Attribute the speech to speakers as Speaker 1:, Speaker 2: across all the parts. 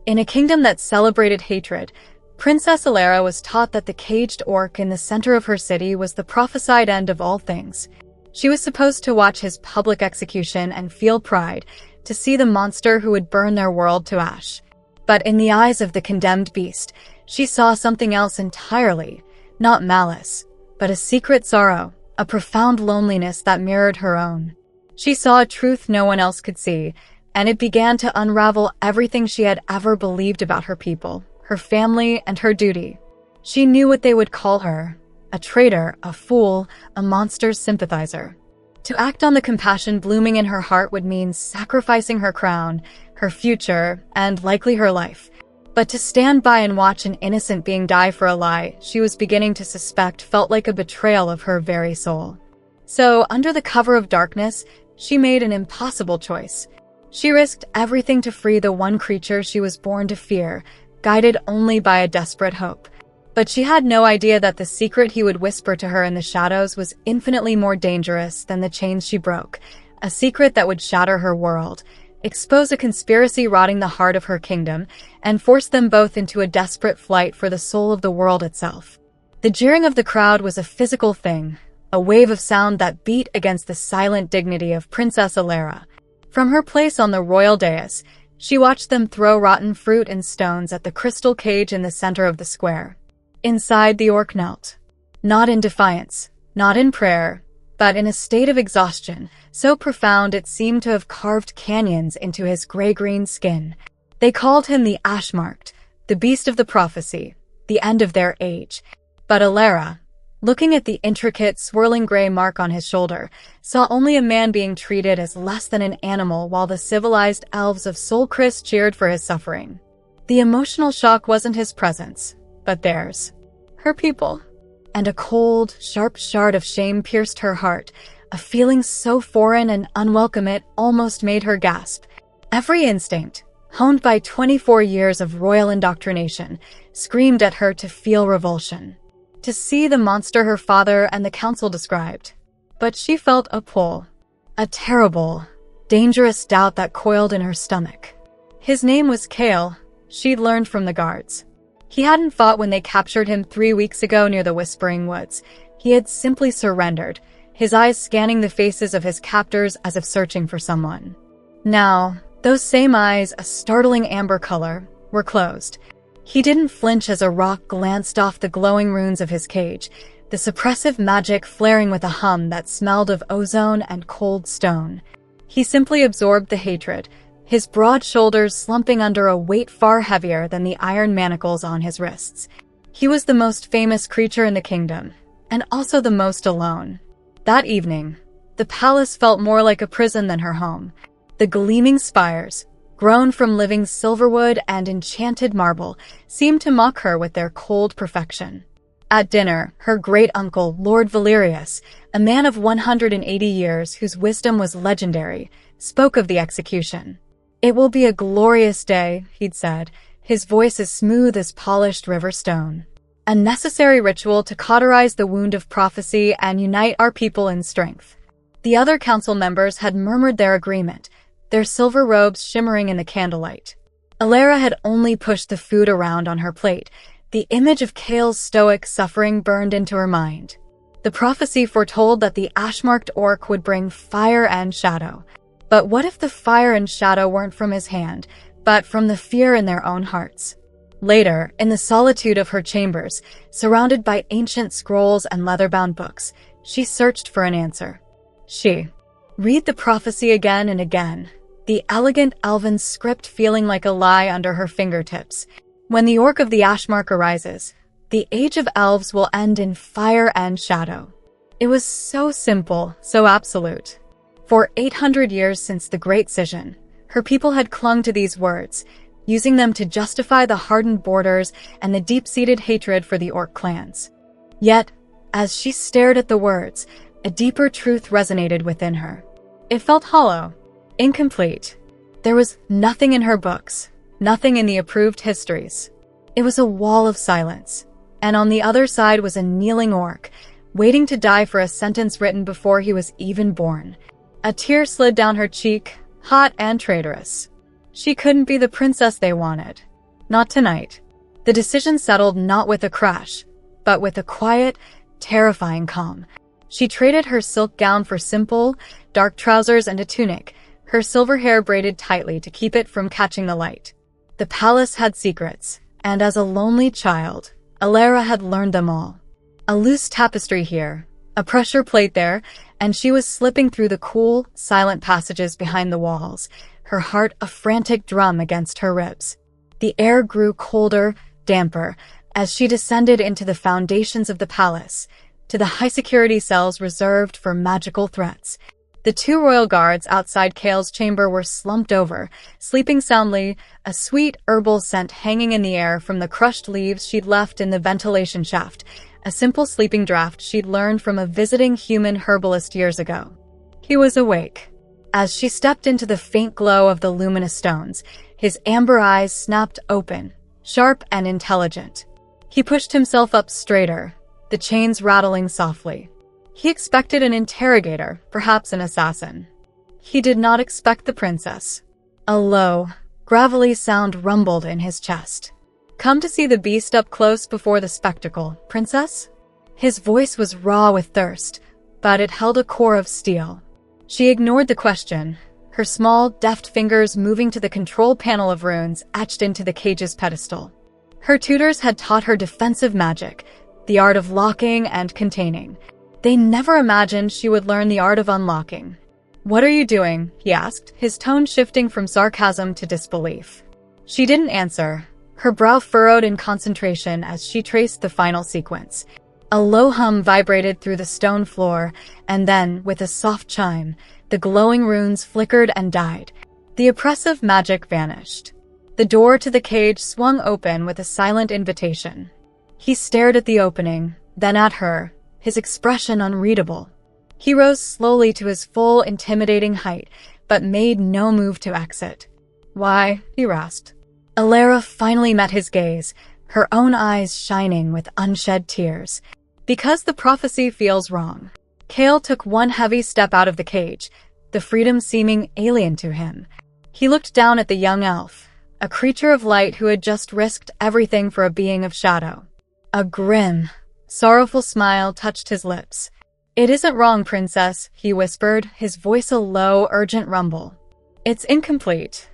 Speaker 1: In a kingdom that celebrated hatred, Princess Alara was taught that the caged orc in the center of her city was the prophesied end of all things. She was supposed to watch his public execution and feel pride, to see the monster who would burn their world to ash. But in the eyes of the condemned beast, she saw something else entirely, not malice, but a secret sorrow, a profound loneliness that mirrored her own. She saw a truth no one else could see, and it began to unravel everything she had ever believed about her people, her family, and her duty. She knew what they would call her: a traitor, a fool, a monster's sympathizer. To act on the compassion blooming in her heart would mean sacrificing her crown, her future, and likely her life. But to stand by and watch an innocent being die for a lie she was beginning to suspect felt like a betrayal of her very soul. So, under the cover of darkness, she made an impossible choice. She risked everything to free the one creature she was born to fear, guided only by a desperate hope. But she had no idea that the secret he would whisper to her in the shadows was infinitely more dangerous than the chains she broke, a secret that would shatter her world, expose a conspiracy rotting the heart of her kingdom, and force them both into a desperate flight for the soul of the world itself. The jeering of the crowd was a physical thing, a wave of sound that beat against the silent dignity of Princess Alara. From her place on the royal dais, she watched them throw rotten fruit and stones at the crystal cage in the center of the square. Inside, the orc knelt. Not in defiance, not in prayer, but in a state of exhaustion, so profound it seemed to have carved canyons into his gray-green skin. They called him the Ashmarked, the beast of the prophecy, the end of their age. But Alara, looking at the intricate, swirling gray mark on his shoulder, saw only a man being treated as less than an animal while the civilized elves of Solcris cheered for his suffering. The emotional shock wasn't his presence, but theirs. Her people. And a cold, sharp shard of shame pierced her heart, a feeling so foreign and unwelcome it almost made her gasp. Every instinct, honed by 24 years of royal indoctrination, screamed at her to feel revulsion, to see the monster her father and the council described. But she felt a pull, a terrible, dangerous doubt that coiled in her stomach. His name was Kale, she'd learned from the guards. He hadn't fought when they captured him 3 weeks ago near the Whispering Woods. He had simply surrendered, his eyes scanning the faces of his captors as if searching for someone. Now, those same eyes, a startling amber color, were closed. He didn't flinch as a rock glanced off the glowing runes of his cage, the suppressive magic flaring with a hum that smelled of ozone and cold stone. He simply absorbed the hatred, his broad shoulders slumping under a weight far heavier than the iron manacles on his wrists. He was the most famous creature in the kingdom, and also the most alone. That evening, the palace felt more like a prison than her home. The gleaming spires, grown from living silverwood and enchanted marble, seemed to mock her with their cold perfection. At dinner, her great-uncle, Lord Valerius, a man of 180 years whose wisdom was legendary, spoke of the execution. "It will be a glorious day," he'd said, his voice as smooth as polished river stone. "A necessary ritual to cauterize the wound of prophecy and unite our people in strength." The other council members had murmured their agreement, their silver robes shimmering in the candlelight. Alara had only pushed the food around on her plate. The image of Kale's stoic suffering burned into her mind. The prophecy foretold that the Ashmarked orc would bring fire and shadow. But what if the fire and shadow weren't from his hand, but from the fear in their own hearts? Later, in the solitude of her chambers, surrounded by ancient scrolls and leather-bound books, she searched for an answer. She read the prophecy again and again, the elegant elven script feeling like a lie under her fingertips. When the orc of the Ashmark arises, the age of elves will end in fire and shadow. It was so simple, so absolute. For 800 years since the Great Scission, her people had clung to these words, using them to justify the hardened borders and the deep-seated hatred for the orc clans. Yet, as she stared at the words, a deeper truth resonated within her. It felt hollow, incomplete. There was nothing in her books, nothing in the approved histories. It was a wall of silence, and on the other side was a kneeling orc, waiting to die for a sentence written before he was even born. A tear slid down her cheek, hot and traitorous. She couldn't be the princess they wanted. Not tonight. The decision settled not with a crash, but with a quiet, terrifying calm. She traded her silk gown for simple, dark trousers and a tunic, her silver hair braided tightly to keep it from catching the light. The palace had secrets, and as a lonely child, Alara had learned them all. A loose tapestry here, a pressure plate there, and she was slipping through the cool, silent passages behind the walls, her heart a frantic drum against her ribs. The air grew colder, damper, as she descended into the foundations of the palace, to the high-security cells reserved for magical threats. The two royal guards outside Kale's chamber were slumped over, sleeping soundly, a sweet herbal scent hanging in the air from the crushed leaves she'd left in the ventilation shaft, a simple sleeping draught she'd learned from a visiting human herbalist years ago. He was awake. As she stepped into the faint glow of the luminous stones, his amber eyes snapped open, sharp and intelligent. He pushed himself up straighter, the chains rattling softly. He expected an interrogator, perhaps an assassin. He did not expect the princess. A low, gravelly sound rumbled in his chest. "Come to see the beast up close before the spectacle, princess?" His voice was raw with thirst, but it held a core of steel. She ignored the question, her small, deft fingers moving to the control panel of runes etched into the cage's pedestal. Her tutors had taught her defensive magic, the art of locking and containing. They never imagined she would learn the art of unlocking. "What are you doing?" he asked, his tone shifting from sarcasm to disbelief. She didn't answer, her brow furrowed in concentration as she traced the final sequence. A low hum vibrated through the stone floor, and then, with a soft chime, the glowing runes flickered and died. The oppressive magic vanished. The door to the cage swung open with a silent invitation. He stared at the opening, then at her, his expression unreadable. He rose slowly to his full, intimidating height, but made no move to exit. "Why?" he rasped. Alara finally met his gaze, her own eyes shining with unshed tears. "Because the prophecy feels wrong." Kale took one heavy step out of the cage, the freedom seeming alien to him. He looked down at the young elf, a creature of light who had just risked everything for a being of shadow. A grim, sorrowful smile touched his lips. "It isn't wrong, princess," he whispered, his voice a low, urgent rumble. "It's incomplete.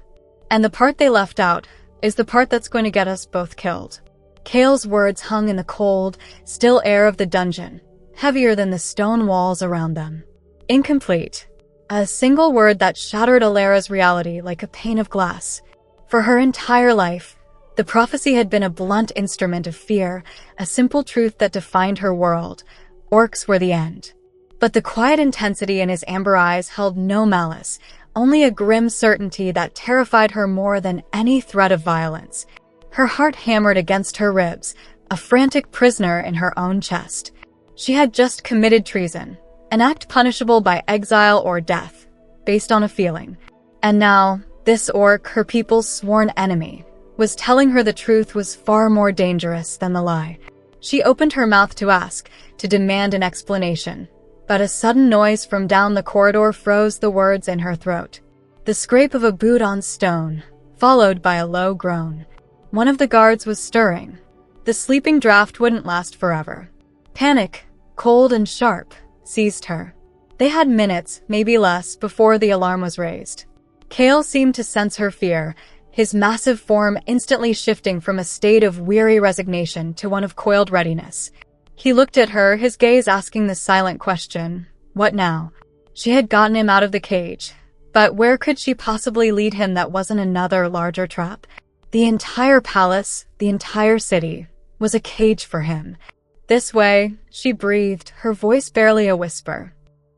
Speaker 1: And the part they left out is the part that's going to get us both killed." Kale's words hung in the cold, still air of the dungeon, heavier than the stone walls around them. Incomplete. A single word that shattered Alara's reality like a pane of glass. For her entire life, the prophecy had been a blunt instrument of fear, a simple truth that defined her world. Orcs were the end. But the quiet intensity in his amber eyes held no malice, only a grim certainty that terrified her more than any threat of violence. Her heart hammered against her ribs, a frantic prisoner in her own chest. She had just committed treason, an act punishable by exile or death, based on a feeling. And now, this orc, her people's sworn enemy, was telling her the truth was far more dangerous than the lie. She opened her mouth to ask, to demand an explanation, but a sudden noise from down the corridor froze the words in her throat. The scrape of a boot on stone, followed by a low groan. One of the guards was stirring. The sleeping draft wouldn't last forever. Panic, cold and sharp, seized her. They had minutes, maybe less, before the alarm was raised. Kale seemed to sense her fear, his massive form instantly shifting from a state of weary resignation to one of coiled readiness. He looked at her, his gaze asking the silent question, what now? She had gotten him out of the cage, but where could she possibly lead him that wasn't another larger trap? The entire palace, the entire city, was a cage for him. This way, she breathed, her voice barely a whisper.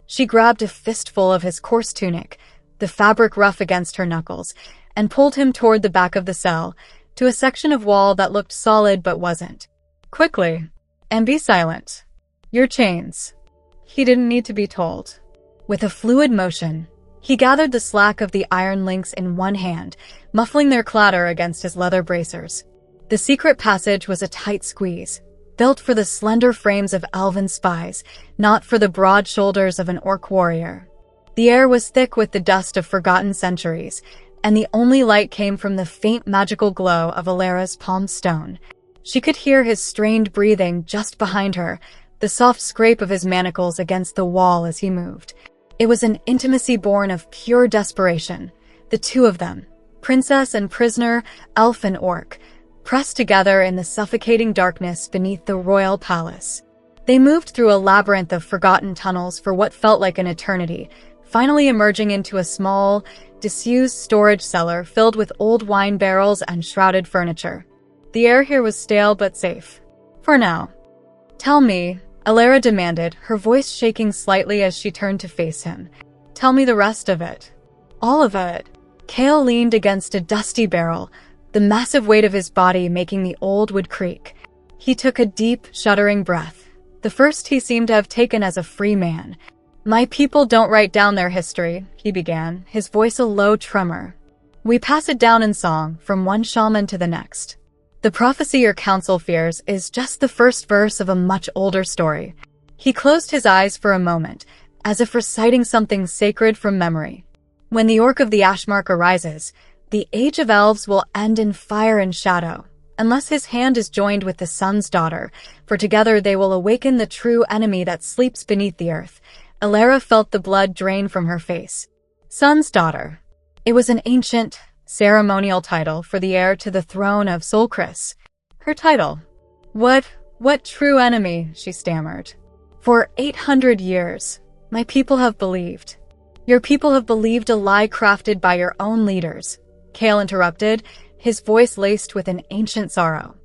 Speaker 1: She grabbed a fistful of his coarse tunic, the fabric rough against her knuckles, and pulled him toward the back of the cell, to a section of wall that looked solid but wasn't. "Quickly, and be silent. Your chains." He didn't need to be told. With a fluid motion, he gathered the slack of the iron links in one hand, muffling their clatter against his leather bracers. The secret passage was a tight squeeze, built for the slender frames of elven spies, not for the broad shoulders of an orc warrior. The air was thick with the dust of forgotten centuries, and the only light came from the faint magical glow of Alera's palm stone. She could hear his strained breathing just behind her, the soft scrape of his manacles against the wall as he moved. It was an intimacy born of pure desperation. The two of them, princess and prisoner, elf and orc, pressed together in the suffocating darkness beneath the royal palace. They moved through a labyrinth of forgotten tunnels for what felt like an eternity, finally emerging into a small, disused storage cellar filled with old wine barrels and shrouded furniture. The air here was stale but safe. For now. "Tell me," Alera demanded, her voice shaking slightly as she turned to face him. "Tell me the rest of it." "All of it." Cale leaned against a dusty barrel, the massive weight of his body making the old wood creak. He took a deep, shuddering breath, the first he seemed to have taken as a free man. "My people don't write down their history," he began, his voice a low tremor. "We pass it down in song, from one shaman to the next. The prophecy your council fears is just the first verse of a much older story." He closed his eyes for a moment, as if reciting something sacred from memory. "When the Orc of the Ashmark arises, the age of elves will end in fire and shadow, unless his hand is joined with the sun's daughter, for together they will awaken the true enemy that sleeps beneath the earth." Alera felt the blood drain from her face. Sun's daughter. It was an ancient, ceremonial title for the heir to the throne of Solcris. Her title. What true enemy?" she stammered. "For 800 years, my people have believed." "Your people have believed a lie crafted by your own leaders," Cale interrupted, his voice laced with an ancient sorrow.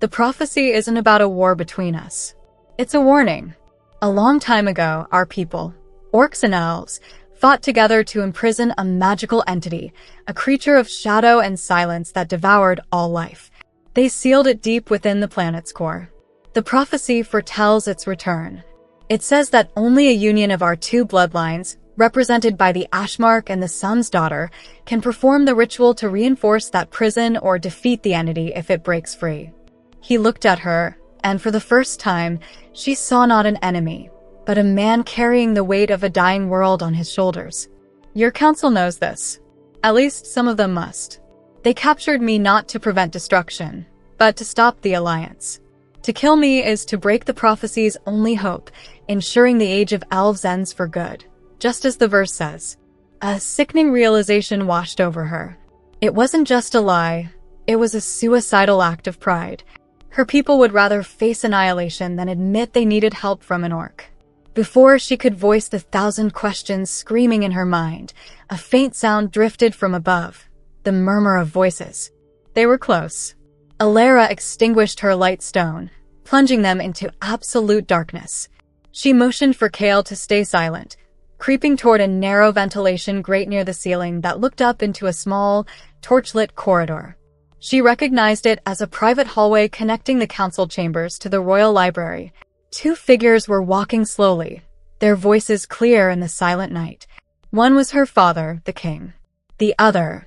Speaker 1: "The prophecy isn't about a war between us. It's a warning. A long time ago, our people, orcs and elves, fought together to imprison a magical entity, a creature of shadow and silence that devoured all life. They sealed it deep within the planet's core. The prophecy foretells its return. It says that only a union of our two bloodlines, represented by the Ashmark and the Sun's Daughter, can perform the ritual to reinforce that prison or defeat the entity if it breaks free." He looked at her, and for the first time, she saw not an enemy, but a man carrying the weight of a dying world on his shoulders. "Your council knows this. At least some of them must. They captured me not to prevent destruction, but to stop the Alliance. To kill me is to break the prophecy's only hope, ensuring the age of elves ends for good, just as the verse says." A sickening realization washed over her. It wasn't just a lie, it was a suicidal act of pride. Her people would rather face annihilation than admit they needed help from an orc. Before she could voice the 1,000 questions screaming in her mind, a faint sound drifted from above, the murmur of voices. They were close. Alera extinguished her light stone, plunging them into absolute darkness. She motioned for Cale to stay silent, creeping toward a narrow ventilation grate near the ceiling that looked up into a small, torchlit corridor. She recognized it as a private hallway connecting the council chambers to the royal library. Two figures were walking slowly, their voices clear in the silent night. One was her father, the king. The other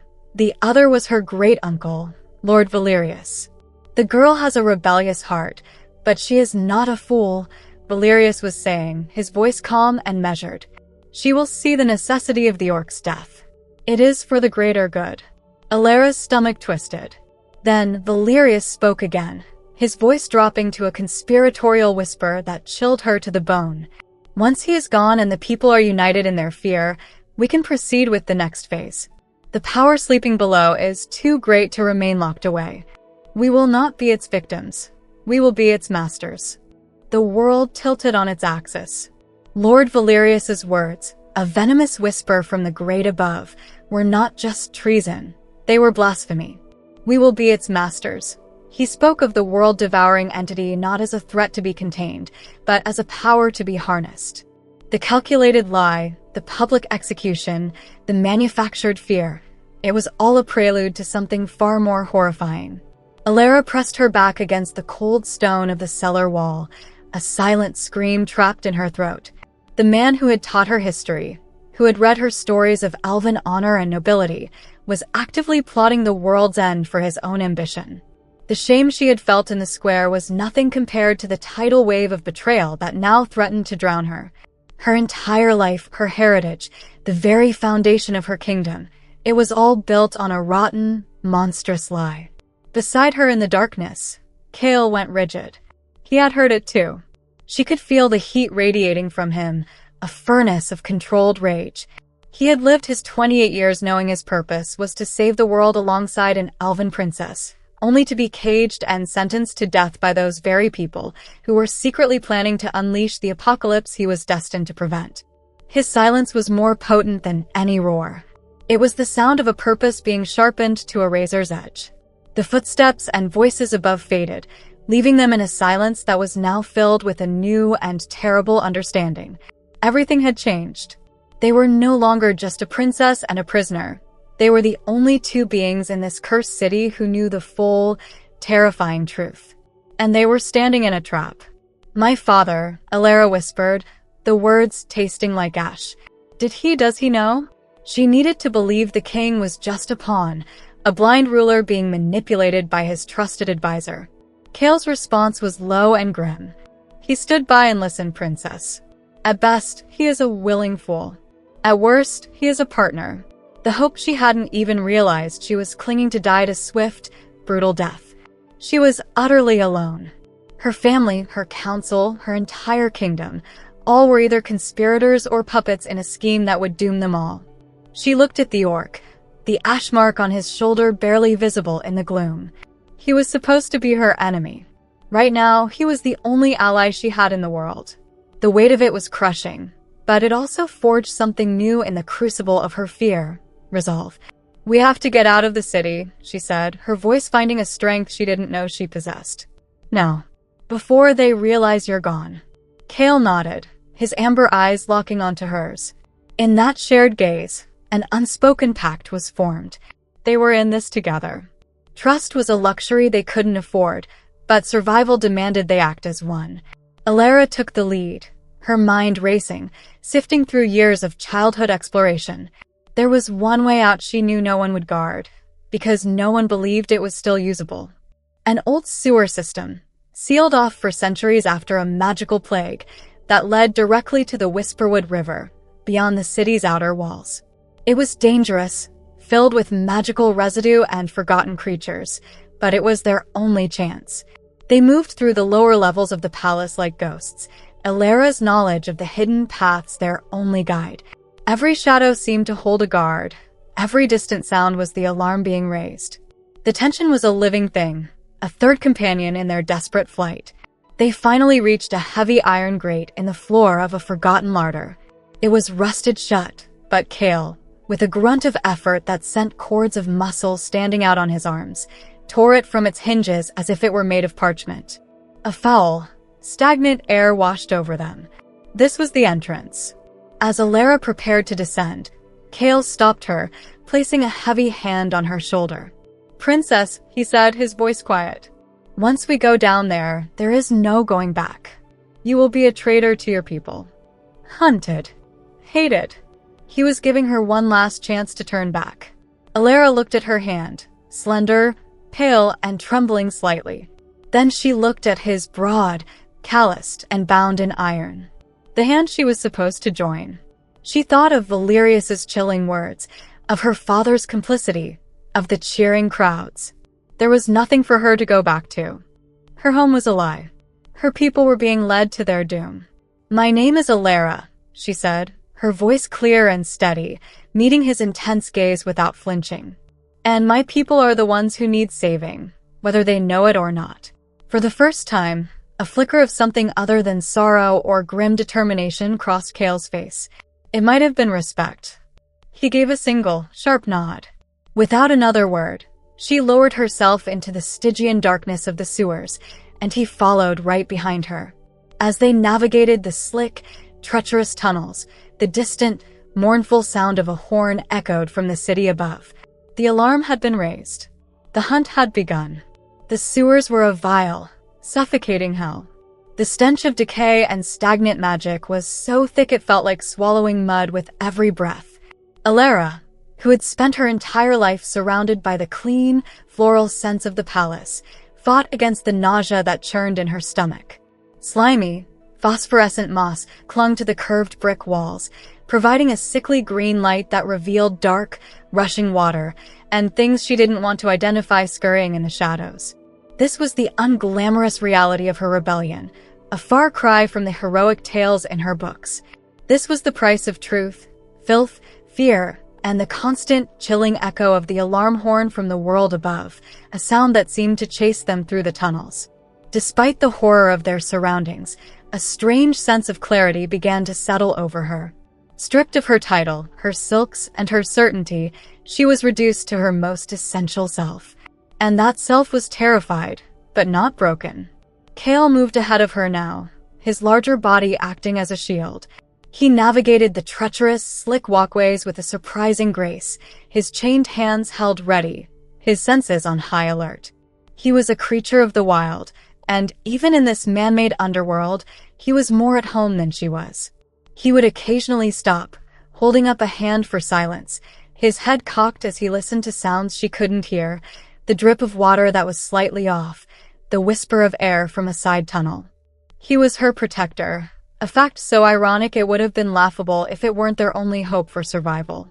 Speaker 1: was her great-uncle, Lord Valerius. "The girl has a rebellious heart, but she is not a fool," Valerius was saying, his voice calm and measured. "She will see the necessity of the orc's death. It is for the greater good." Alera's stomach twisted. Then Valerius spoke again, his voice dropping to a conspiratorial whisper that chilled her to the bone. "Once he is gone and the people are united in their fear, we can proceed with the next phase. The power sleeping below is too great to remain locked away. We will not be its victims. We will be its masters." The world tilted on its axis. Lord Valerius's words, a venomous whisper from the great above, were not just treason. They were blasphemy. "We will be its masters." He spoke of the world-devouring entity not as a threat to be contained, but as a power to be harnessed. The calculated lie, the public execution, the manufactured fear, it was all a prelude to something far more horrifying. Alera pressed her back against the cold stone of the cellar wall, a silent scream trapped in her throat. The man who had taught her history, who had read her stories of elven honor and nobility, was actively plotting the world's end for his own ambition. The shame she had felt in the square was nothing compared to the tidal wave of betrayal that now threatened to drown her. Her entire life, her heritage, the very foundation of her kingdom, It was all built on a rotten, monstrous lie. Beside her in the darkness, Cale went rigid. He had heard it too. She could feel the heat radiating from him, a furnace of controlled rage. He had lived his 28 years knowing his purpose was to save the world alongside an elven princess, only to be caged and sentenced to death by those very people who were secretly planning to unleash the apocalypse he was destined to prevent. His silence was more potent than any roar. It was the sound of a purpose being sharpened to a razor's edge. The footsteps and voices above faded, leaving them in a silence that was now filled with a new and terrible understanding. Everything had changed. They were no longer just a princess and a prisoner. They were the only two beings in this cursed city who knew the full, terrifying truth. And they were standing in a trap. "My father," Alara whispered, the words tasting like ash. Does he know? She needed to believe the king was just a pawn, a blind ruler being manipulated by his trusted advisor. Cale's response was low and grim. "He stood by and listened, princess. At best, he is a willing fool. At worst, he is a partner." The hope she hadn't even realized she was clinging to died a swift, brutal death. She was utterly alone. Her family, her council, her entire kingdom, all were either conspirators or puppets in a scheme that would doom them all. She looked at the orc, the ash mark on his shoulder barely visible in the gloom. He was supposed to be her enemy. Right now, he was the only ally she had in the world. The weight of it was crushing, but it also forged something new in the crucible of her fear, resolve. "We have to get out of the city," she said, her voice finding a strength she didn't know she possessed. "No. Before they realize you're gone." Cale nodded, his amber eyes locking onto hers. In that shared gaze, an unspoken pact was formed. They were in this together. Trust was a luxury they couldn't afford, but survival demanded they act as one. Alara took the lead, her mind racing, sifting through years of childhood exploration. There was one way out she knew no one would guard, because no one believed it was still usable. An old sewer system, sealed off for centuries after a magical plague that led directly to the Whisperwood River, beyond the city's outer walls. It was dangerous, filled with magical residue and forgotten creatures, but it was their only chance. They moved through the lower levels of the palace like ghosts, Alara's knowledge of the hidden paths their only guide. Every shadow seemed to hold a guard. Every distant sound was the alarm being raised. The tension was a living thing, a third companion in their desperate flight. They finally reached a heavy iron grate in the floor of a forgotten larder. It was rusted shut, but Cale, with a grunt of effort that sent cords of muscle standing out on his arms, tore it from its hinges as if it were made of parchment. A foul, stagnant air washed over them. This was the entrance. As Alara prepared to descend, Cale stopped her, placing a heavy hand on her shoulder. "Princess," he said, his voice quiet. "Once we go down there, there is no going back. You will be a traitor to your people. Hunted. Hated." He was giving her one last chance to turn back. Alara looked at her hand, slender, pale, and trembling slightly. Then she looked at his broad, calloused, and bound in iron. The hand she was supposed to join. She thought of Valerius's chilling words, of her father's complicity, of the cheering crowds. There was nothing for her to go back to. Her home was a lie. Her people were being led to their doom. "My name is Alara," she said, her voice clear and steady, meeting his intense gaze without flinching. "And my people are the ones who need saving, whether they know it or not." For the first time, a flicker of something other than sorrow or grim determination crossed Cale's face. It might have been respect. He gave a single, sharp nod. Without another word, she lowered herself into the Stygian darkness of the sewers, and he followed right behind her. As they navigated the slick, treacherous tunnels, the distant, mournful sound of a horn echoed from the city above. The alarm had been raised. The hunt had begun. The sewers were a vile, suffocating hell. The stench of decay and stagnant magic was so thick it felt like swallowing mud with every breath. Alara, who had spent her entire life surrounded by the clean, floral scents of the palace, fought against the nausea that churned in her stomach. Slimy, Phosphorescent moss clung to the curved brick walls, providing a sickly green light that revealed dark, rushing water and things she didn't want to identify scurrying in the shadows. This was the unglamorous reality of her rebellion, a far cry from the heroic tales in her books. This was the price of truth, filth, fear, and the constant, chilling echo of the alarm horn from the world above, a sound that seemed to chase them through the tunnels. Despite the horror of their surroundings, a strange sense of clarity began to settle over her. Stripped of her title, her silks, and her certainty, she was reduced to her most essential self. And that self was terrified, but not broken. Cale moved ahead of her now, his larger body acting as a shield. He navigated the treacherous, slick walkways with a surprising grace, his chained hands held ready, his senses on high alert. He was a creature of the wild, and even in this man-made underworld, he was more at home than she was. He would occasionally stop, holding up a hand for silence, his head cocked as he listened to sounds she couldn't hear, the drip of water that was slightly off, the whisper of air from a side tunnel. He was her protector, a fact so ironic it would have been laughable if it weren't their only hope for survival.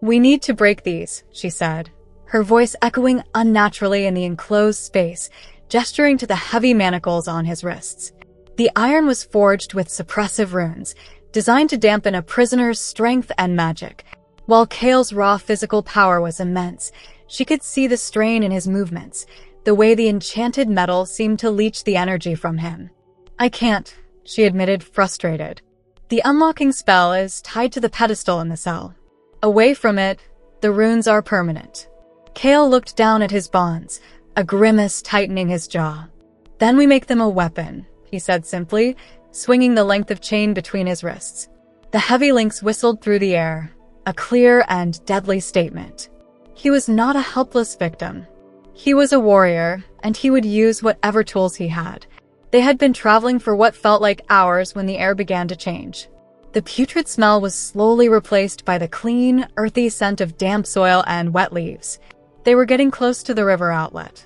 Speaker 1: "We need to break these," she said, her voice echoing unnaturally in the enclosed space, gesturing to the heavy manacles on his wrists. The iron was forged with suppressive runes, designed to dampen a prisoner's strength and magic. While Cale's raw physical power was immense, she could see the strain in his movements, the way the enchanted metal seemed to leech the energy from him. "I can't," she admitted, frustrated. "The unlocking spell is tied to the pedestal in the cell. Away from it, the runes are permanent." Cale looked down at his bonds, a grimace tightening his jaw. "Then we make them a weapon," he said simply, swinging the length of chain between his wrists. The heavy links whistled through the air, a clear and deadly statement. He was not a helpless victim. He was a warrior, and he would use whatever tools he had. They had been traveling for what felt like hours when the air began to change. The putrid smell was slowly replaced by the clean, earthy scent of damp soil and wet leaves. They were getting close to the river outlet.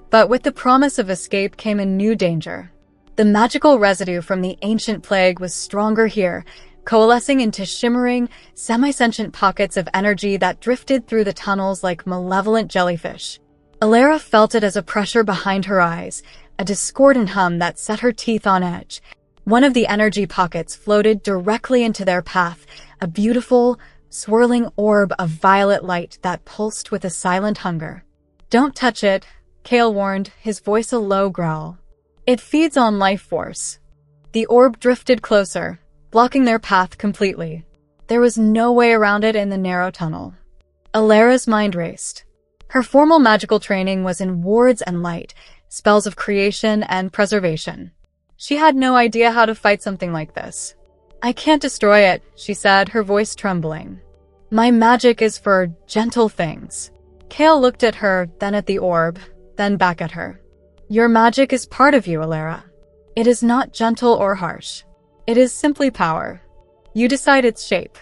Speaker 1: But with the promise of escape came a new danger. The magical residue from the ancient plague was stronger here, coalescing into shimmering, semi-sentient pockets of energy that drifted through the tunnels like malevolent jellyfish. Alara felt it as a pressure behind her eyes, a discordant hum that set her teeth on edge. One of the energy pockets floated directly into their path, a beautiful, swirling orb of violet light that pulsed with a silent hunger. "Don't touch it," Cale warned, his voice a low growl. "It feeds on life force." The orb drifted closer, blocking their path completely. There was no way around it in the narrow tunnel. Alara's mind raced. Her formal magical training was in wards and light, spells of creation and preservation. She had no idea how to fight something like this. "I can't destroy it," she said, her voice trembling. "My magic is for gentle things." Cale looked at her, then at the orb, then back at her. "Your magic is part of you, Alara. It is not gentle or harsh. It is simply power. You decide its shape."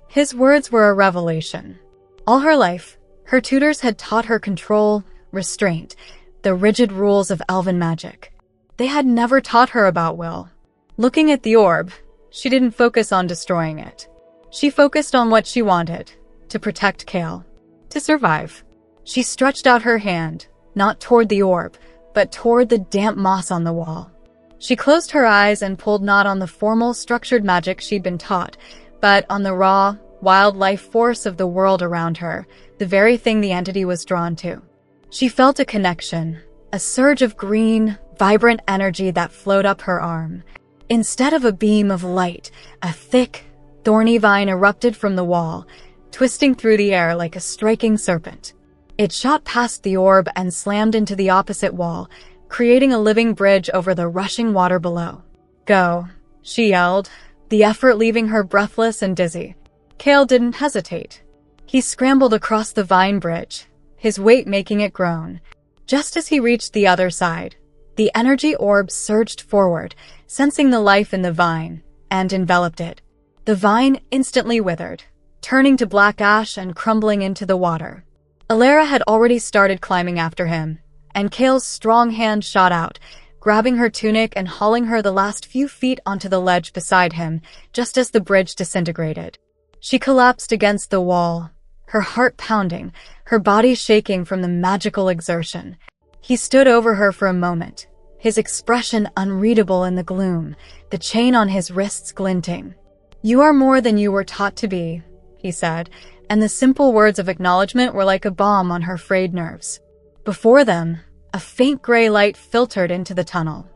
Speaker 1: His words were a revelation. All her life, her tutors had taught her control, restraint, the rigid rules of elven magic. They had never taught her about will. Looking at the orb, she didn't focus on destroying it. She focused on what she wanted, to protect Cale, to survive. She stretched out her hand, not toward the orb, but toward the damp moss on the wall. She closed her eyes and pulled not on the formal, structured magic she'd been taught, but on the raw, wild life force of the world around her, the very thing the entity was drawn to. She felt a connection, a surge of green, vibrant energy that flowed up her arm. Instead of a beam of light, a thick, thorny vine erupted from the wall, twisting through the air like a striking serpent. It shot past the orb and slammed into the opposite wall, creating a living bridge over the rushing water below. "Go," she yelled, the effort leaving her breathless and dizzy. Cale didn't hesitate. He scrambled across the vine bridge, his weight making it groan. Just as he reached the other side, the energy orb surged forward, sensing the life in the vine, and enveloped it. The vine instantly withered, turning to black ash and crumbling into the water. Alara had already started climbing after him, and Cale's strong hand shot out, grabbing her tunic and hauling her the last few feet onto the ledge beside him, just as the bridge disintegrated. She collapsed against the wall, her heart pounding, her body shaking from the magical exertion. He stood over her for a moment, his expression unreadable in the gloom, the chain on his wrists glinting. "You are more than you were taught to be," he said, and the simple words of acknowledgement were like a balm on her frayed nerves. Before them, a faint gray light filtered into the tunnel.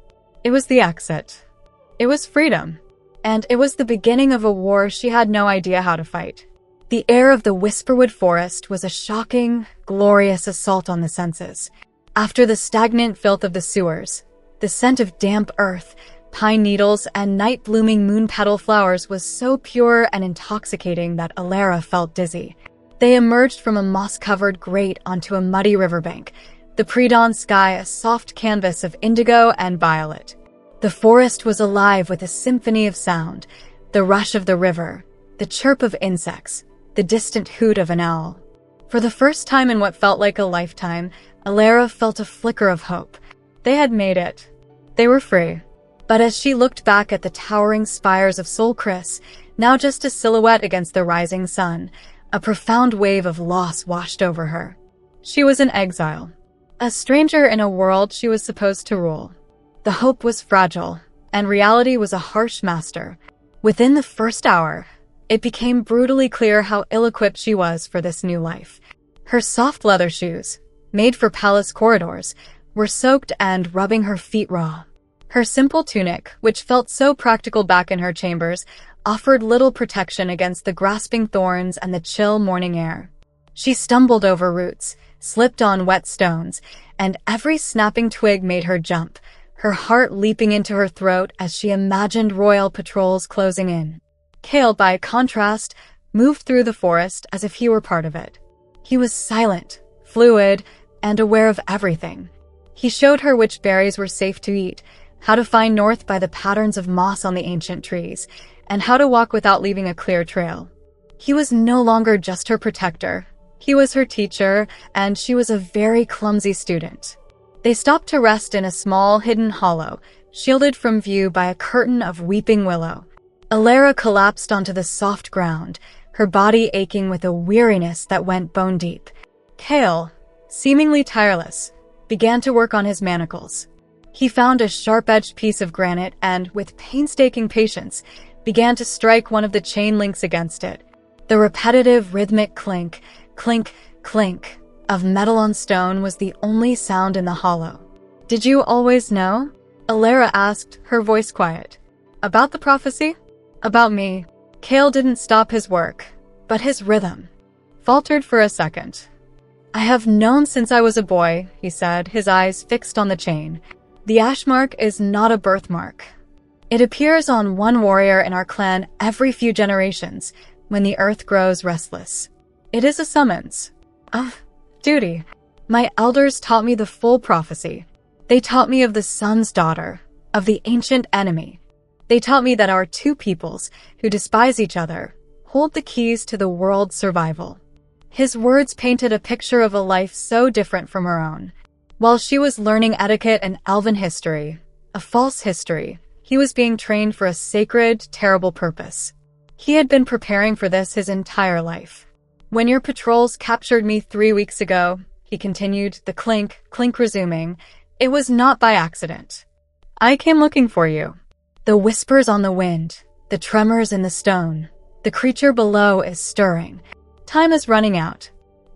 Speaker 1: It was the exit. It was freedom. And it was the beginning of a war she had no idea how to fight. The air of the Whisperwood Forest was a shocking, glorious assault on the senses. After the stagnant filth of the sewers, the scent of damp earth, pine needles, and night-blooming moon petal flowers was so pure and intoxicating that Alara felt dizzy. They emerged from a moss-covered grate onto a muddy riverbank, the pre-dawn sky a soft canvas of indigo and violet. The forest was alive with a symphony of sound, the rush of the river, the chirp of insects, the distant hoot of an owl. For the first time in what felt like a lifetime, Alara felt a flicker of hope. They had made it. They were free. But as she looked back at the towering spires of Sol Crys, now just a silhouette against the rising sun, a profound wave of loss washed over her. She was in exile, a stranger in a world she was supposed to rule. The hope was fragile, and reality was a harsh master. Within the first hour, it became brutally clear how ill-equipped she was for this new life. Her soft leather shoes, made for palace corridors, were soaked and rubbing her feet raw. Her simple tunic, which felt so practical back in her chambers, offered little protection against the grasping thorns and the chill morning air. She stumbled over roots, slipped on wet stones, and every snapping twig made her jump, her heart leaping into her throat as she imagined royal patrols closing in. Cale, by contrast, moved through the forest as if he were part of it. He was silent, fluid, and aware of everything. He showed her which berries were safe to eat, how to find north by the patterns of moss on the ancient trees, and how to walk without leaving a clear trail. He was no longer just her protector. He was her teacher, and she was a very clumsy student. They stopped to rest in a small, hidden hollow, shielded from view by a curtain of weeping willow. Alara collapsed onto the soft ground, her body aching with a weariness that went bone deep. Cale, seemingly tireless, began to work on his manacles. He found a sharp-edged piece of granite and, with painstaking patience, began to strike one of the chain links against it. The repetitive, rhythmic clink, clink, clink of metal on stone was the only sound in the hollow. "Did you always know?" Alara asked, her voice quiet. "About the prophecy?" "About me." Cale didn't stop his work, but his rhythm faltered for a second. "I have known since I was a boy," he said, his eyes fixed on the chain. "The ash mark is not a birthmark. It appears on one warrior in our clan every few generations when the earth grows restless. It is a summons of duty. My elders taught me the full prophecy. They taught me of the sun's daughter, of the ancient enemy. They taught me that our two peoples, who despise each other, hold the keys to the world's survival." His words painted a picture of a life so different from her own. While she was learning etiquette and elven history, a false history, he was being trained for a sacred, terrible purpose. He had been preparing for this his entire life. "When your patrols captured me 3 weeks ago," he continued, the clink, clink resuming, "it was not by accident. I came looking for you. The whispers on the wind, the tremors in the stone, the creature below is stirring. Time is running out.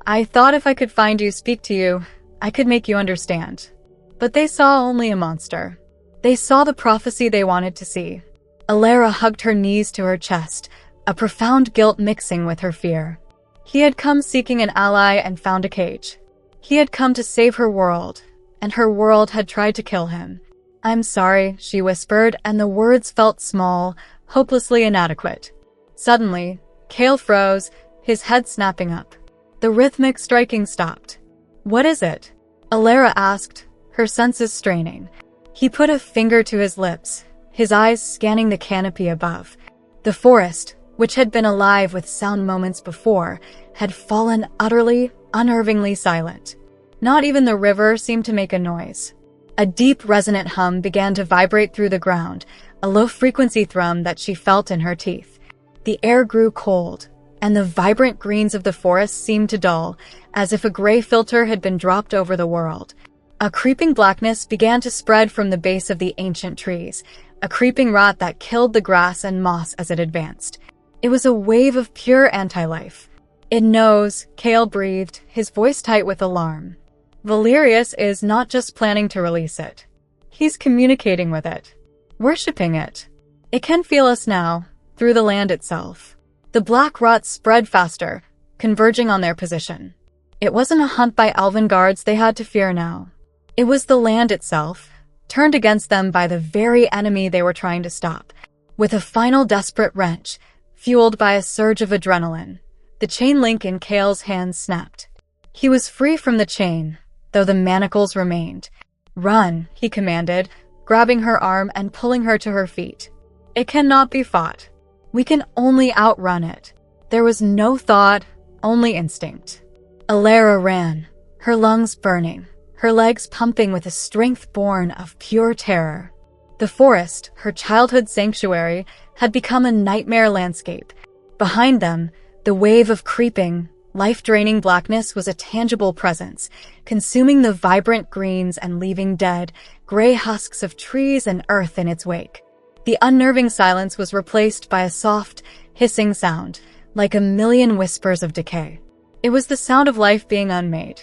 Speaker 1: I thought if I could find you, speak to you, I could make you understand." But they saw only a monster. They saw the prophecy they wanted to see. Alara hugged her knees to her chest, a profound guilt mixing with her fear. He had come seeking an ally and found a cage. He had come to save her world, and her world had tried to kill him. "I'm sorry," she whispered, and the words felt small, hopelessly inadequate. Suddenly, Cale froze, his head snapping up. The rhythmic striking stopped. "What is it?" Alara asked, her senses straining. He put a finger to his lips, his eyes scanning the canopy above. The forest, which had been alive with sound moments before, had fallen utterly, unnervingly silent. Not even the river seemed to make a noise. A deep, resonant hum began to vibrate through the ground, a low-frequency thrum that she felt in her teeth. The air grew cold, and the vibrant greens of the forest seemed to dull, as if a gray filter had been dropped over the world. A creeping blackness began to spread from the base of the ancient trees, a creeping rot that killed the grass and moss as it advanced. It was a wave of pure anti-life. "It knows," Cale breathed, his voice tight with alarm. "Valerius is not just planning to release it. He's communicating with it, worshipping it. It can feel us now, through the land itself." The black rot spread faster, converging on their position. It wasn't a hunt by elven guards they had to fear now. It was the land itself, turned against them by the very enemy they were trying to stop. With a final desperate wrench, fueled by a surge of adrenaline, the chain link in Cale's hands snapped. He was free from the chain, though the manacles remained. "Run," he commanded, grabbing her arm and pulling her to her feet. "It cannot be fought. We can only outrun it." There was no thought, only instinct. Alara ran, her lungs burning, her legs pumping with a strength born of pure terror. The forest, her childhood sanctuary, had become a nightmare landscape. Behind them, the wave of creeping, life-draining blackness was a tangible presence, consuming the vibrant greens and leaving dead, gray husks of trees and earth in its wake. The unnerving silence was replaced by a soft, hissing sound, like a million whispers of decay. It was the sound of life being unmade.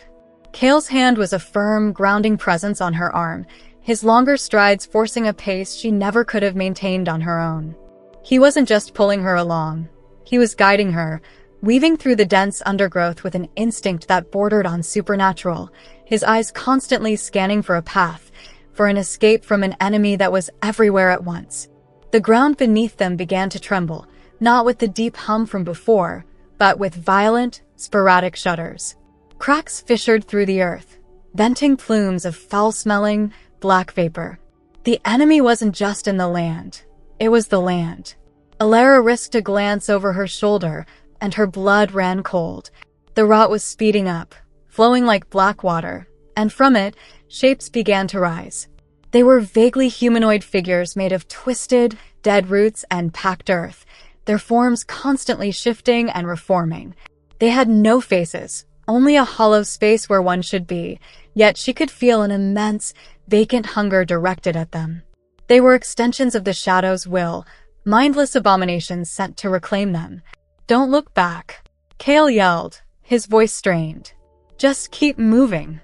Speaker 1: Cale's hand was a firm, grounding presence on her arm, his longer strides forcing a pace she never could have maintained on her own. He wasn't just pulling her along. He was guiding her, weaving through the dense undergrowth with an instinct that bordered on supernatural, his eyes constantly scanning for a path, for an escape from an enemy that was everywhere at once. The ground beneath them began to tremble, not with the deep hum from before, but with violent, sporadic shudders. Cracks fissured through the earth, venting plumes of foul-smelling, black vapor. The enemy wasn't just in the land. It was the land. Alara risked a glance over her shoulder, and her blood ran cold. The rot was speeding up, flowing like black water, and from it, shapes began to rise. They were vaguely humanoid figures made of twisted, dead roots and packed earth, their forms constantly shifting and reforming. They had no faces, only a hollow space where one should be, yet she could feel an immense, vacant hunger directed at them. They were extensions of the Shadow's will, mindless abominations sent to reclaim them. "Don't look back," Cale yelled, his voice strained. "Just keep moving."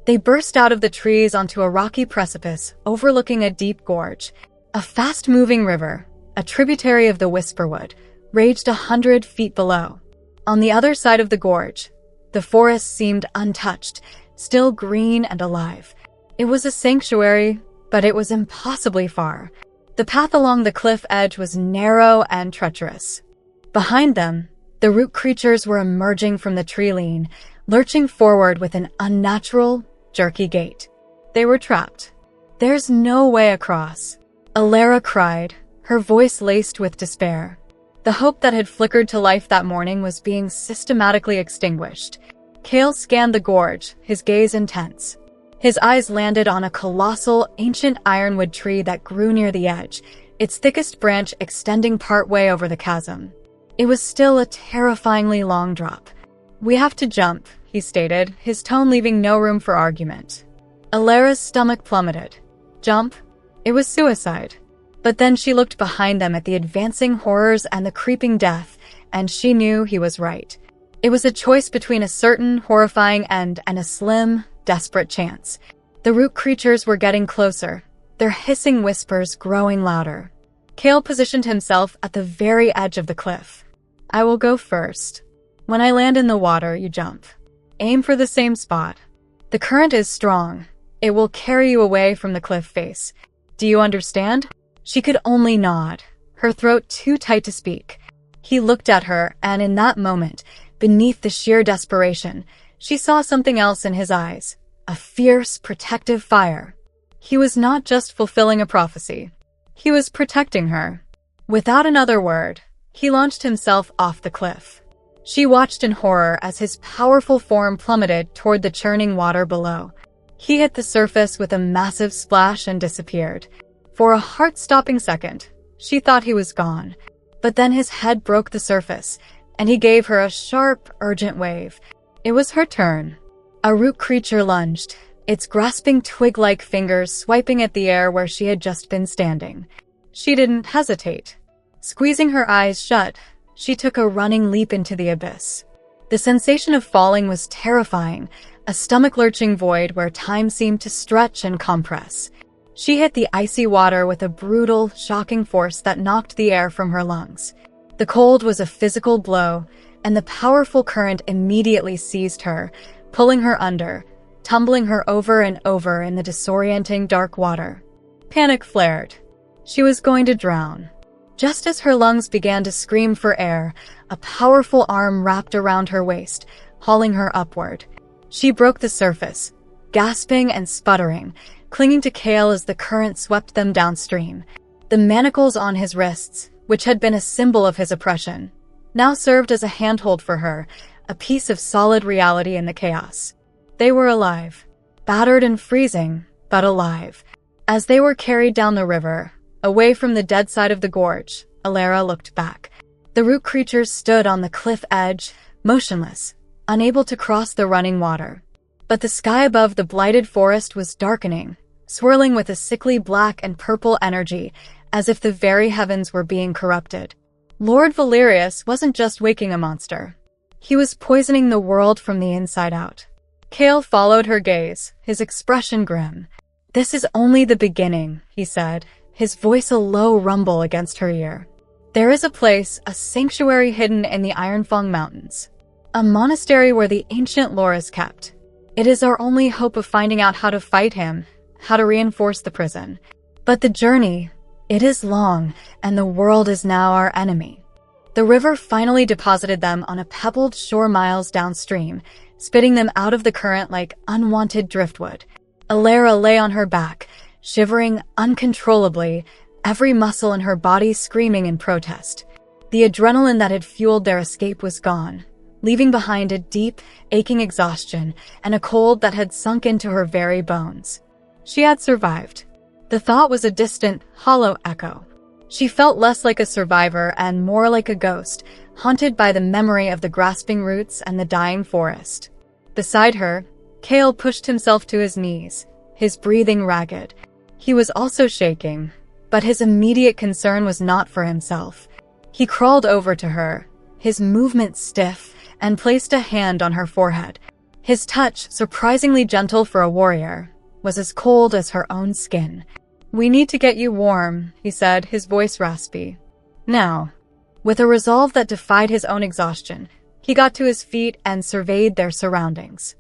Speaker 1: They burst out of the trees onto a rocky precipice overlooking a deep gorge. A fast-moving river, a tributary of the Whisperwood, raged 100 feet below. On the other side of the gorge, the forest seemed untouched, still green and alive. It was a sanctuary, but it was impossibly far. The path along the cliff edge was narrow and treacherous. Behind them, the root creatures were emerging from the tree-line, lurching forward with an unnatural, jerky gait. They were trapped. "There's no way across," Alara cried, her voice laced with despair. The hope that had flickered to life that morning was being systematically extinguished. Cale scanned the gorge, his gaze intense. His eyes landed on a colossal, ancient ironwood tree that grew near the edge, its thickest branch extending partway over the chasm. It was still a terrifyingly long drop. "We have to jump," he stated, his tone leaving no room for argument. Alara's stomach plummeted. Jump? It was suicide. But then she looked behind them at the advancing horrors and the creeping death, and she knew he was right. It was a choice between a certain, horrifying end and a slim, desperate chance. The root creatures were getting closer, their hissing whispers growing louder. Cale positioned himself at the very edge of the cliff. "I will go first. When I land in the water, you jump. Aim for the same spot. The current is strong. It will carry you away from the cliff face. Do you understand?" She could only nod, her throat too tight to speak. He looked at her, and in that moment, beneath the sheer desperation, she saw something else in his eyes, a fierce, protective fire. He was not just fulfilling a prophecy. He was protecting her. Without another word, he launched himself off the cliff. She watched in horror as his powerful form plummeted toward the churning water below. He hit the surface with a massive splash and disappeared. For a heart-stopping second, she thought he was gone. But then his head broke the surface, and he gave her a sharp, urgent wave. It was her turn. A root creature lunged, its grasping twig-like fingers swiping at the air where she had just been standing. She didn't hesitate. Squeezing her eyes shut, she took a running leap into the abyss. The sensation of falling was terrifying, a stomach-lurching void where time seemed to stretch and compress. She hit the icy water with a brutal, shocking force that knocked the air from her lungs. The cold was a physical blow, and the powerful current immediately seized her, pulling her under, tumbling her over and over in the disorienting dark water. Panic flared. She was going to drown. Just as her lungs began to scream for air, a powerful arm wrapped around her waist, hauling her upward. She broke the surface, gasping and sputtering, clinging to Cale as the current swept them downstream. The manacles on his wrists, which had been a symbol of his oppression, now served as a handhold for her, a piece of solid reality in the chaos. They were alive, battered and freezing, but alive. As they were carried down the river, away from the dead side of the gorge, Alara looked back. The root creatures stood on the cliff edge, motionless, unable to cross the running water. But the sky above the blighted forest was darkening, swirling with a sickly black and purple energy, as if the very heavens were being corrupted. Lord Valerius wasn't just waking a monster. He was poisoning the world from the inside out. Cale followed her gaze, his expression grim. "This is only the beginning," he said, his voice a low rumble against her ear. "There is a place, a sanctuary hidden in the Ironfang Mountains. A monastery where the ancient lore is kept. It is our only hope of finding out how to fight him, how to reinforce the prison. But the journey, it is long, and the world is now our enemy." The river finally deposited them on a pebbled shore miles downstream, spitting them out of the current like unwanted driftwood. Alara lay on her back, shivering uncontrollably, every muscle in her body screaming in protest. The adrenaline that had fueled their escape was gone, leaving behind a deep, aching exhaustion and a cold that had sunk into her very bones. She had survived. The thought was a distant, hollow echo. She felt less like a survivor and more like a ghost, haunted by the memory of the grasping roots and the dying forest. Beside her, Cale pushed himself to his knees, his breathing ragged. He was also shaking, but his immediate concern was not for himself. He crawled over to her, his movement stiff, and placed a hand on her forehead. His touch, surprisingly gentle for a warrior, was as cold as her own skin. "We need to get you warm," he said, his voice raspy. Now, with a resolve that defied his own exhaustion, he got to his feet and surveyed their surroundings.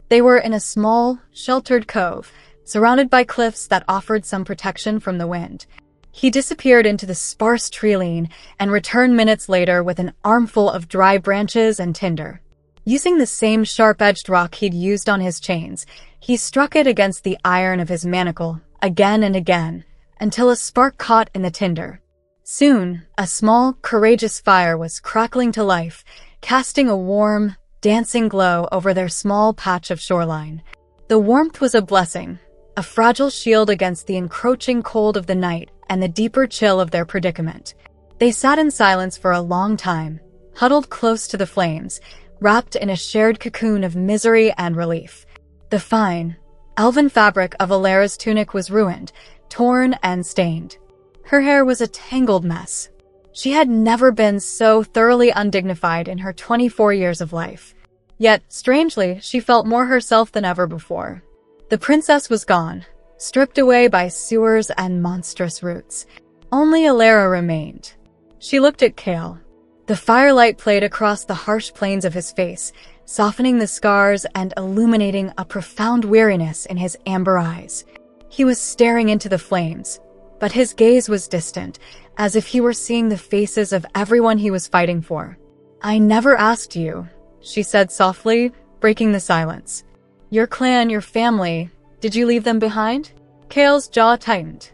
Speaker 1: They were in a small, sheltered cove, surrounded by cliffs that offered some protection from the wind. He disappeared into the sparse treeline and returned minutes later with an armful of dry branches and tinder. Using the same sharp-edged rock he'd used on his chains, he struck it against the iron of his manacle, again and again, until a spark caught in the tinder. Soon, a small, courageous fire was crackling to life, casting a warm, dancing glow over their small patch of shoreline. The warmth was a blessing, a fragile shield against the encroaching cold of the night and the deeper chill of their predicament. They sat in silence for a long time, huddled close to the flames, wrapped in a shared cocoon of misery and relief. The fine, elven fabric of Alara's tunic was ruined, torn and stained. Her hair was a tangled mess. She had never been so thoroughly undignified in her 24 years of life. Yet, strangely, she felt more herself than ever before. The princess was gone, stripped away by sewers and monstrous roots. Only Alara remained. She looked at Cale. The firelight played across the harsh planes of his face, softening the scars and illuminating a profound weariness in his amber eyes. He was staring into the flames, but his gaze was distant, as if he were seeing the faces of everyone he was fighting for. "I never asked you," she said softly, breaking the silence. "Your clan, your family, did you leave them behind?" Cale's jaw tightened.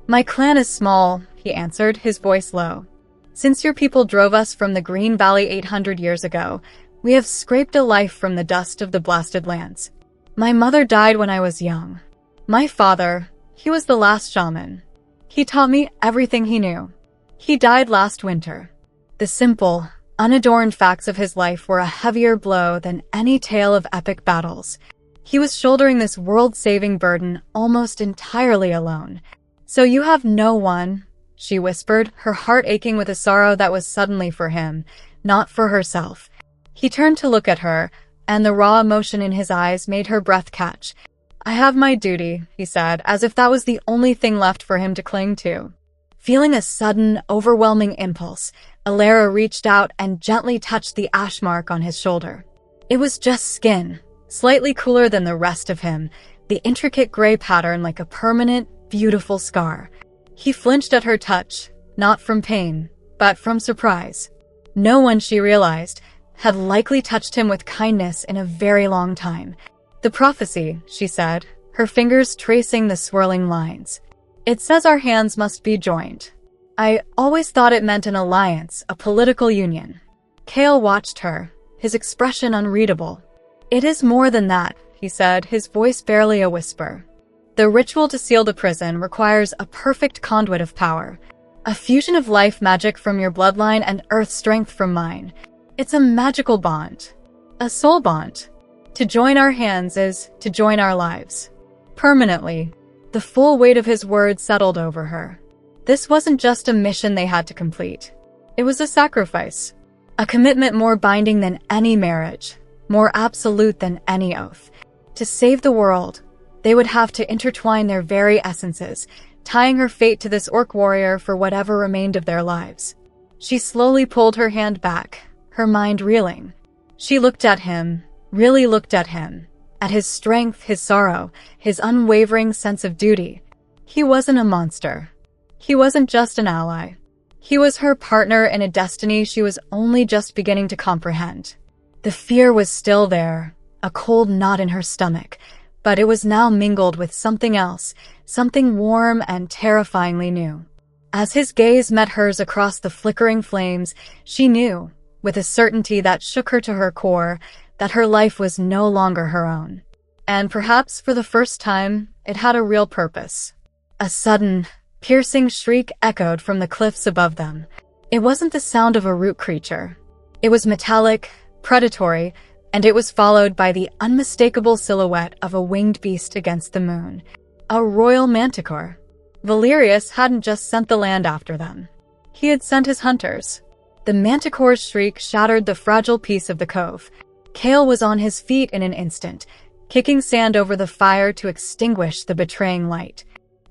Speaker 1: "My clan is small," he answered, his voice low. "Since your people drove us from the Green Valley 800 years ago, we have scraped a life from the dust of the blasted lands. My mother died when I was young. My father, he was the last shaman. He taught me everything he knew. He died last winter. The simple, unadorned facts of his life were a heavier blow than any tale of epic battles. He was shouldering this world-saving burden almost entirely alone. So you have no one, she whispered, her heart aching with a sorrow that was suddenly for him, not for herself. He turned to look at her, and the raw emotion in his eyes made her breath catch. I have my duty, he said, as if that was the only thing left for him to cling to. Feeling a sudden, overwhelming impulse, Alara reached out and gently touched the ash mark on his shoulder. It was just skin, slightly cooler than the rest of him, the intricate gray pattern like a permanent, beautiful scar. He flinched at her touch, not from pain, but from surprise. No one, she realized, had likely touched him with kindness in a very long time. The prophecy, she said, her fingers tracing the swirling lines. It says our hands must be joined. I always thought it meant an alliance, a political union. Kale watched her, his expression unreadable. It is more than that, he said, his voice barely a whisper. The ritual to seal the prison requires a perfect conduit of power. A fusion of life magic from your bloodline and earth strength from mine. It's a magical bond. A soul bond. To join our hands is to join our lives. Permanently. The full weight of his words settled over her. This wasn't just a mission they had to complete. It was a sacrifice. A commitment more binding than any marriage. More absolute than any oath. To save the world, they would have to intertwine their very essences, tying her fate to this orc warrior for whatever remained of their lives. She slowly pulled her hand back, her mind reeling. She looked at him, really looked at him. At his strength, his sorrow, his unwavering sense of duty. He wasn't a monster. He wasn't just an ally. He was her partner in a destiny she was only just beginning to comprehend. The fear was still there, a cold knot in her stomach, but it was now mingled with something else, something warm and terrifyingly new. As his gaze met hers across the flickering flames, she knew, with a certainty that shook her to her core, that her life was no longer her own. And perhaps for the first time, it had a real purpose. A sudden, piercing shriek echoed from the cliffs above them. It wasn't the sound of a root creature. It was metallic, predatory, and it was followed by the unmistakable silhouette of a winged beast against the moon. A royal manticore. Valerius hadn't just sent the land after them. He had sent his hunters. The manticore's shriek shattered the fragile peace of the cove. Kale was on his feet in an instant, kicking sand over the fire to extinguish the betraying light.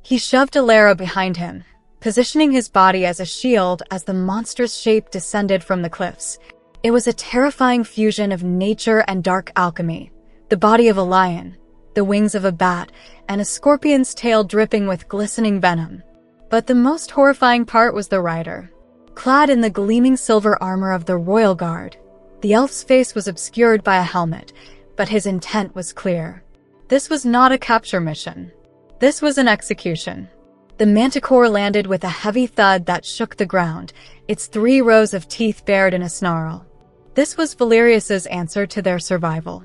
Speaker 1: He shoved Alara behind him, positioning his body as a shield as the monstrous shape descended from the cliffs. It was a terrifying fusion of nature and dark alchemy. The body of a lion, the wings of a bat, and a scorpion's tail dripping with glistening venom. But the most horrifying part was the rider. Clad in the gleaming silver armor of the royal guard, the elf's face was obscured by a helmet, but his intent was clear. This was not a capture mission. This was an execution. The manticore landed with a heavy thud that shook the ground, its 3 rows of teeth bared in a snarl. This was Valerius's answer to their survival.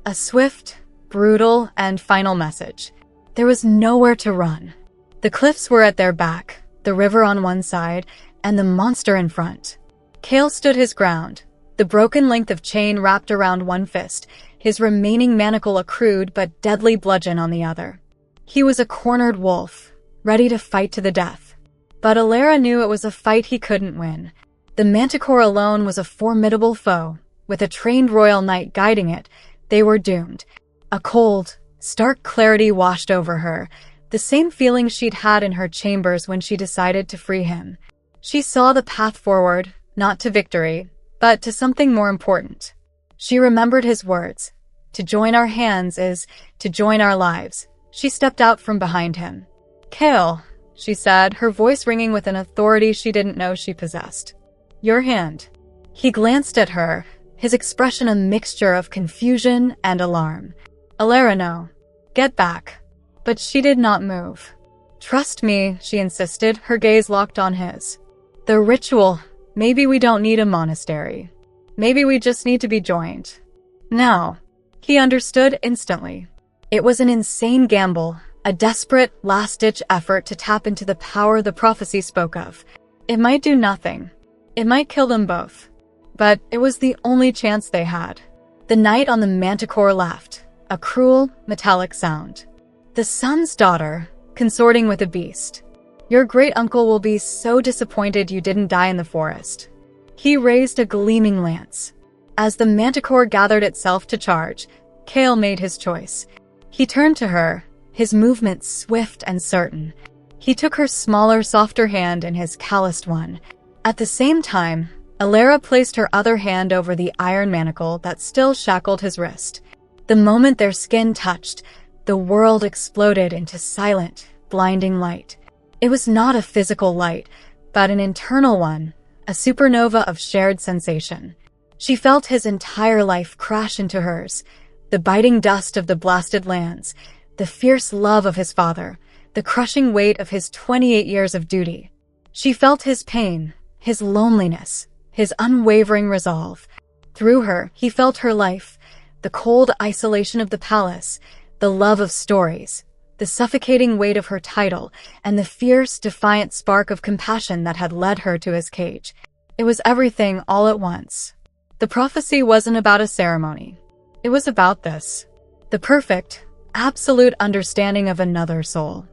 Speaker 1: A swift, brutal, and final message. There was nowhere to run. The cliffs were at their back, the river on one side, and the monster in front. Kale stood his ground, the broken length of chain wrapped around one fist, his remaining manacle a crude but deadly bludgeon on the other. He was a cornered wolf, ready to fight to the death. But Alara knew it was a fight he couldn't win. The manticore alone was a formidable foe. With a trained royal knight guiding it, they were doomed. A cold, stark clarity washed over her, the same feeling she'd had in her chambers when she decided to free him. She saw the path forward, not to victory, but to something more important. She remembered his words. To join our hands is to join our lives. She stepped out from behind him. Kale, she said, her voice ringing with an authority she didn't know she possessed. Your hand. He glanced at her, his expression a mixture of confusion and alarm. Alara, no. Get back. But she did not move. Trust me, she insisted, her gaze locked on his. The ritual. Maybe we don't need a monastery. Maybe we just need to be joined. Now. He understood instantly. It was an insane gamble, a desperate, last-ditch effort to tap into the power the prophecy spoke of. It might do nothing. It might kill them both. But it was the only chance they had. The knight on the manticore laughed, a cruel, metallic sound. The sun's daughter, consorting with a beast. Your great-uncle will be so disappointed you didn't die in the forest. He raised a gleaming lance. As the manticore gathered itself to charge, Cale made his choice. He turned to her, his movement swift and certain. He took her smaller, softer hand in his calloused one. At the same time, Alara placed her other hand over the iron manacle that still shackled his wrist. The moment their skin touched, the world exploded into silent, blinding light. It was not a physical light, but an internal one, a supernova of shared sensation. She felt his entire life crash into hers, the biting dust of the blasted lands, the fierce love of his father, the crushing weight of his 28 years of duty. She felt his pain, his loneliness, his unwavering resolve. Through her, he felt her life, the cold isolation of the palace, the love of stories, the suffocating weight of her title, and the fierce, defiant spark of compassion that had led her to his cage. It was everything all at once. The prophecy wasn't about a ceremony. It was about this. The perfect, absolute understanding of another soul.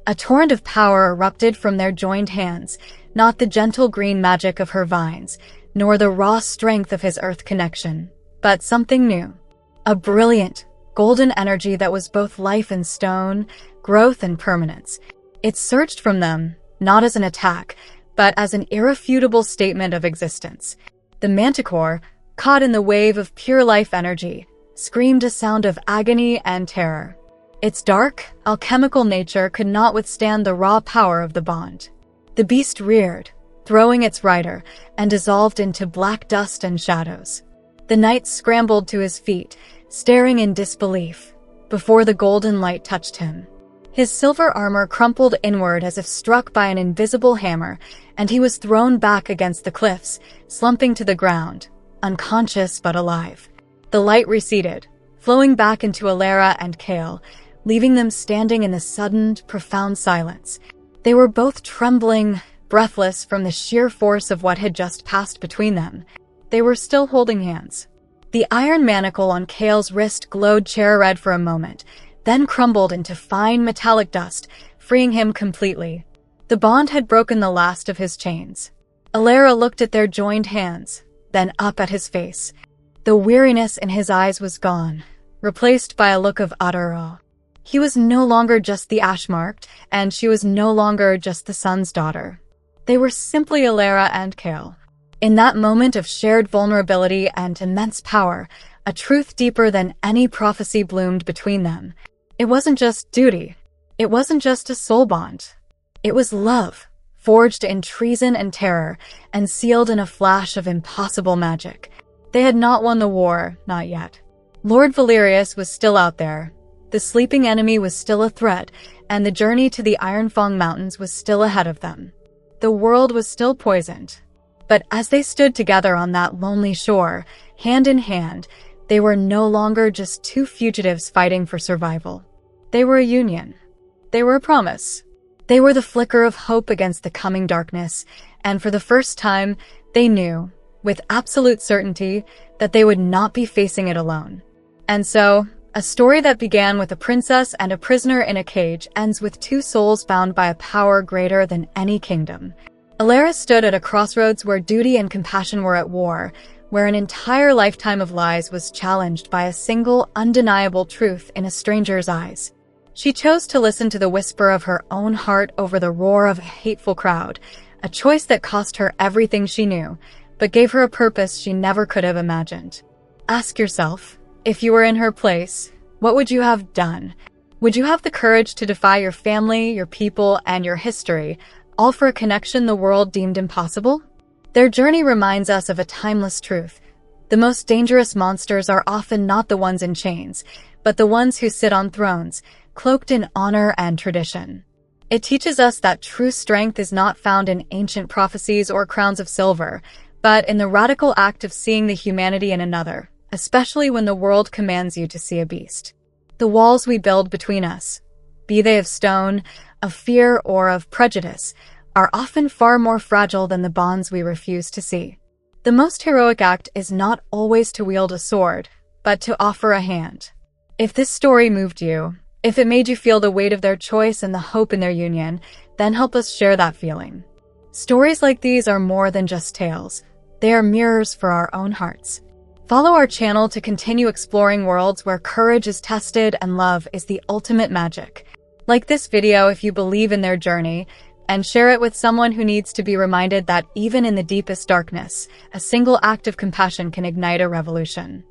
Speaker 1: A torrent of power erupted from their joined hands, not the gentle green magic of her vines, nor the raw strength of his earth connection, but something new. A brilliant, golden energy that was both life and stone, growth and permanence. It surged from them, not as an attack, but as an irrefutable statement of existence. The manticore, caught in the wave of pure life energy, screamed a sound of agony and terror. Its dark, alchemical nature could not withstand the raw power of the bond. The beast reared, throwing its rider, and dissolved into black dust and shadows. The knight scrambled to his feet, staring in disbelief, before the golden light touched him. His silver armor crumpled inward as if struck by an invisible hammer, and he was thrown back against the cliffs, slumping to the ground, unconscious but alive. The light receded, flowing back into Alara and Cale, leaving them standing in the sudden, profound silence. They were both trembling, breathless from the sheer force of what had just passed between them. They were still holding hands. The iron manacle on Cale's wrist glowed cherry-red for a moment, then crumbled into fine metallic dust, freeing him completely. The bond had broken the last of his chains. Alara looked at their joined hands, then up at his face. The weariness in his eyes was gone, replaced by a look of utter awe. He was no longer just the Ashmarked, and she was no longer just the sun's daughter. They were simply Alara and Cale. In that moment of shared vulnerability and immense power, a truth deeper than any prophecy bloomed between them. It wasn't just duty. It wasn't just a soul bond. It was love, forged in treason and terror, and sealed in a flash of impossible magic. They had not won the war, not yet. Lord Valerius was still out there. The sleeping enemy was still a threat, and the journey to the Ironfang Mountains was still ahead of them. The world was still poisoned. But as they stood together on that lonely shore, hand in hand, they were no longer just two fugitives fighting for survival. They were a union. They were a promise. They were the flicker of hope against the coming darkness, and for the first time, they knew, with absolute certainty, that they would not be facing it alone. And so, a story that began with a princess and a prisoner in a cage ends with two souls bound by a power greater than any kingdom. Alara stood at a crossroads where duty and compassion were at war, where an entire lifetime of lies was challenged by a single, undeniable truth in a stranger's eyes. She chose to listen to the whisper of her own heart over the roar of a hateful crowd, a choice that cost her everything she knew, but gave her a purpose she never could have imagined. Ask yourself, if you were in her place, what would you have done? Would you have the courage to defy your family, your people, and your history, all for a connection the world deemed impossible? Their journey reminds us of a timeless truth. The most dangerous monsters are often not the ones in chains, but the ones who sit on thrones, cloaked in honor and tradition. It teaches us that true strength is not found in ancient prophecies or crowns of silver, but in the radical act of seeing the humanity in another, especially when the world commands you to see a beast. The walls we build between us, be they of stone, of fear, or of prejudice, are often far more fragile than the bonds we refuse to see. The most heroic act is not always to wield a sword, but to offer a hand. If this story moved you, if it made you feel the weight of their choice and the hope in their union, then help us share that feeling. Stories like these are more than just tales. They are mirrors for our own hearts. Follow our channel to continue exploring worlds where courage is tested and love is the ultimate magic. Like this video if you believe in their journey, and share it with someone who needs to be reminded that even in the deepest darkness, a single act of compassion can ignite a revolution.